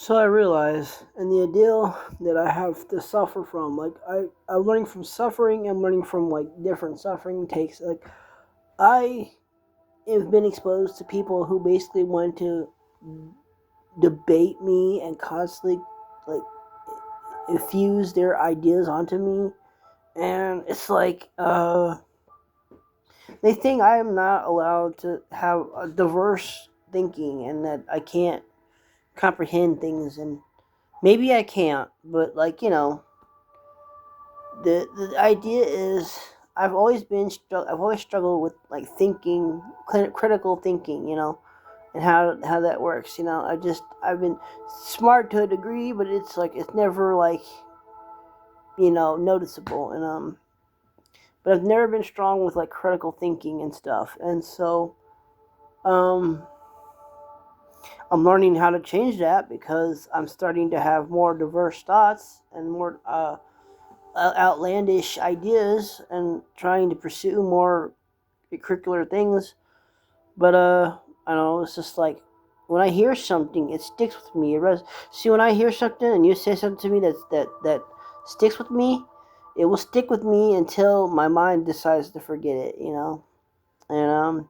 So I realize, and the ideal that I have to suffer from, I'm learning from suffering. I'm learning from different suffering takes. I have been exposed to people who basically want to debate me and constantly like infuse their ideas onto me, and it's they think I am not allowed to have a diverse thinking and that I can't comprehend things, and maybe I can't, but the idea is I've always struggled with thinking, critical thinking, and how that works. I've been smart to a degree, but it's never noticeable, and but I've never been strong with critical thinking and stuff, and so um I'm learning how to change that because I'm starting to have more diverse thoughts and more outlandish ideas and trying to pursue more curricular things. But I don't know. It's just like when I hear something, it sticks with me. See, when I hear something and you say something to me that sticks with me, it will stick with me until my mind decides to forget it. And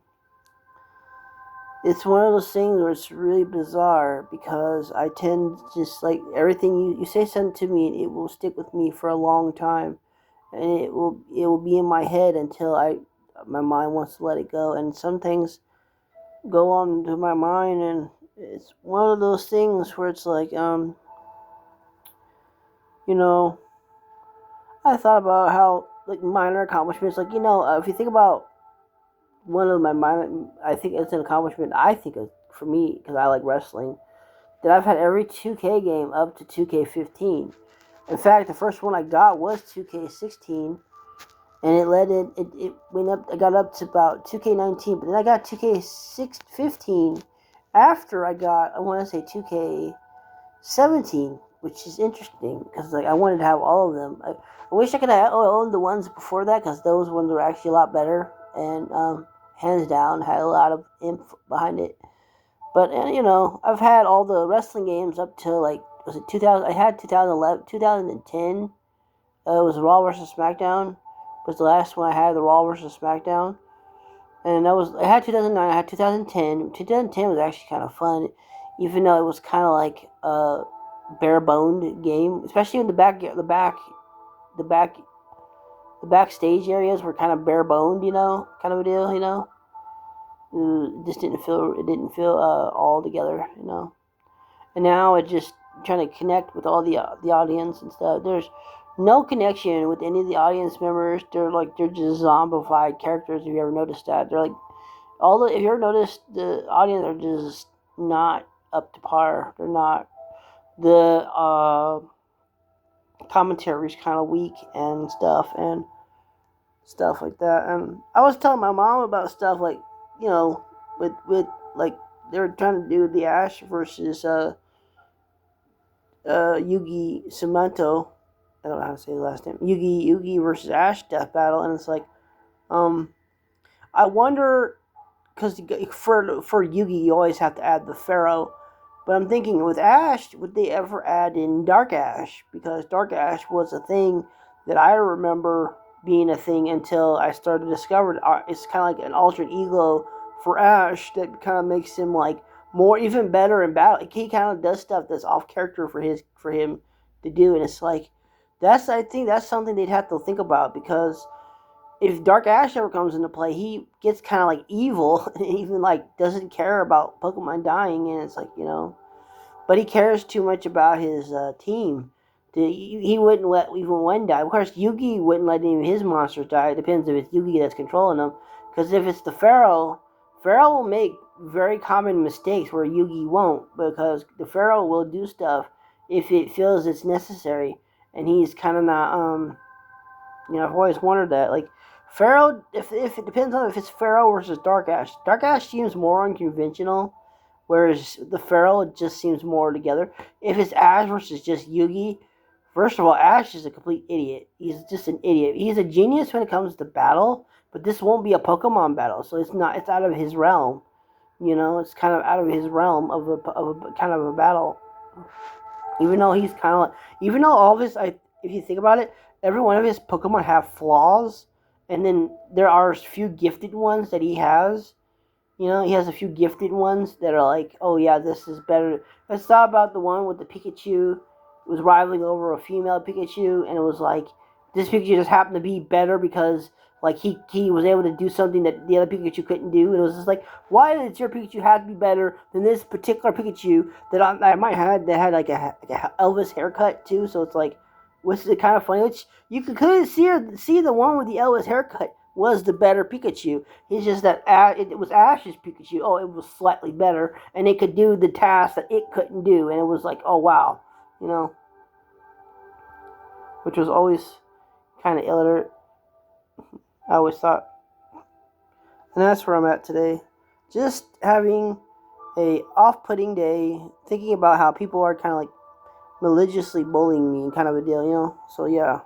it's one of those things where it's really bizarre because I tend to just like everything you say something to me, it will stick with me for a long time, and it will be in my head until I my mind wants to let it go. And some things go on to my mind, and it's one of those things where it's you know I thought about how minor accomplishments, if you think about one of my minor, I think it's an accomplishment I think of for me because I like wrestling, that I've had every 2K game up to 2K15. In fact, the first one I got was 2K16, and it went up. I got up to about 2K19, but then I got 2K15 after I want to say 2K17, which is interesting because I wanted to have all of them. I wish I could have owned the ones before that because those ones were actually a lot better and hands down had a lot of imp behind it. But I've had all the wrestling games up to was it 2000? I had 2011, 2010. It was Raw versus SmackDown. Was the last one I had, the Raw versus SmackDown, and I had 2009. I had 2010. 2010 was actually kind of fun, even though it was kind of like a bare boned game, especially in the back, the backstage areas were kind of bare boned, kind of a deal. It didn't feel all together. And now it's just trying to connect with all the audience and stuff. There's no connection with any of the audience members. They're just zombified characters. If you ever noticed that, they're like if you ever noticed, the audience are just not up to par. They're not. The commentary is kind of weak and stuff like that. And I was telling my mom about stuff you know with they were trying to do the Ash versus Yugi Samanto. I don't know how to say the last name. Yugi versus Ash death battle, and it's um, I wonder because for Yugi you always have to add the Pharaoh, but I'm thinking with Ash, would they ever add in Dark Ash? Because Dark Ash was a thing that I remember being a thing until I started to discover it's kind of like an alternate ego for Ash that kind of makes him more even better in battle. He kind of does stuff that's off character for him to do, and it's I think that's something they'd have to think about because if Dark Ash ever comes into play, he gets kind of evil and even doesn't care about Pokemon dying, and it's but he cares too much about his team. He wouldn't let even one die. Of course, Yugi wouldn't let any of his monsters die. It depends if it's Yugi that's controlling them. Because if it's the Pharaoh, Pharaoh will make very common mistakes where Yugi won't. Because the Pharaoh will do stuff if it feels it's necessary. And he's kind of not, I've always wondered that. Pharaoh, if it depends on if it's Pharaoh versus Dark Ash. Dark Ash seems more unconventional, whereas the Pharaoh just seems more together. If it's Ash versus just Yugi, first of all, Ash is a complete idiot. He's just an idiot. He's a genius when it comes to battle, but this won't be a Pokemon battle, so it's not. It's out of his realm. It's kind of out of his realm of a kind of a battle. Even though he's kind of like, even though all of his, if you think about it, every one of his Pokemon have flaws, and then there are a few gifted ones that he has. You know, he has a few gifted ones that are like, oh yeah, this is better. Let's talk about the one with the Pikachu. It was rivaling over a female Pikachu, and it was like this Pikachu just happened to be better because like he was able to do something that the other Pikachu couldn't do, and it was just like, why did your Pikachu have to be better than this particular Pikachu that I might have that had like a Elvis haircut too? So it's like, which is kind of funny. Which you could clearly see the one with the Elvis haircut was the better Pikachu. It's just that it was Ash's Pikachu. Oh, it was slightly better, and it could do the task that it couldn't do, and it was like, oh wow, you know, which was always kind of illiterate. I always thought, and that's where I'm at today. Just having a off-putting day, thinking about how people are kind of like religiously bullying me, kind of a deal, you know. So yeah.